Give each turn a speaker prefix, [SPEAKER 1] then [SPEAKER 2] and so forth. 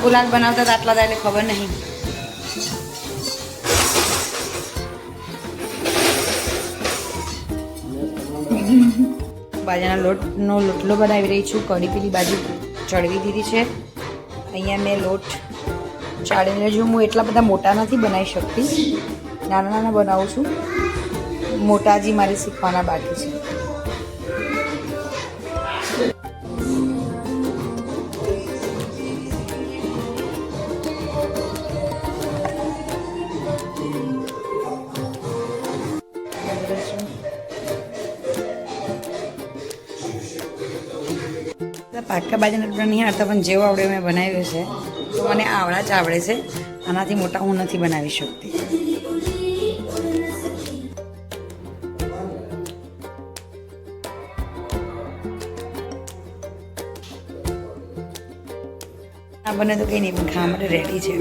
[SPEAKER 1] પુલાવ બનાવતા આટલા થાય એટલે ખબર નહીં. બાજરાના લોટનો લોટલો બનાવી રહી છું. કઢી પેલી બાજુ ચડવી દીધી છે. અહીંયા મેં લોટ ચાળીને જો હું એટલા બધા મોટા નથી બનાવી શકતી, નાના નાના બનાવું છું. મોટાજી મારે શીખવાના બાકી છે. પાકા બાજરાના લોટલા નહીં આવડતા, પણ જેવો આવડે મેં બનાવ્યો છે. તો મને આવડા જ આવડે છે, આનાથી મોટા હું નથી બનાવી શકતી. આ બને તો કંઈ નહીં, પણ ખાવા માટે રેડી છે.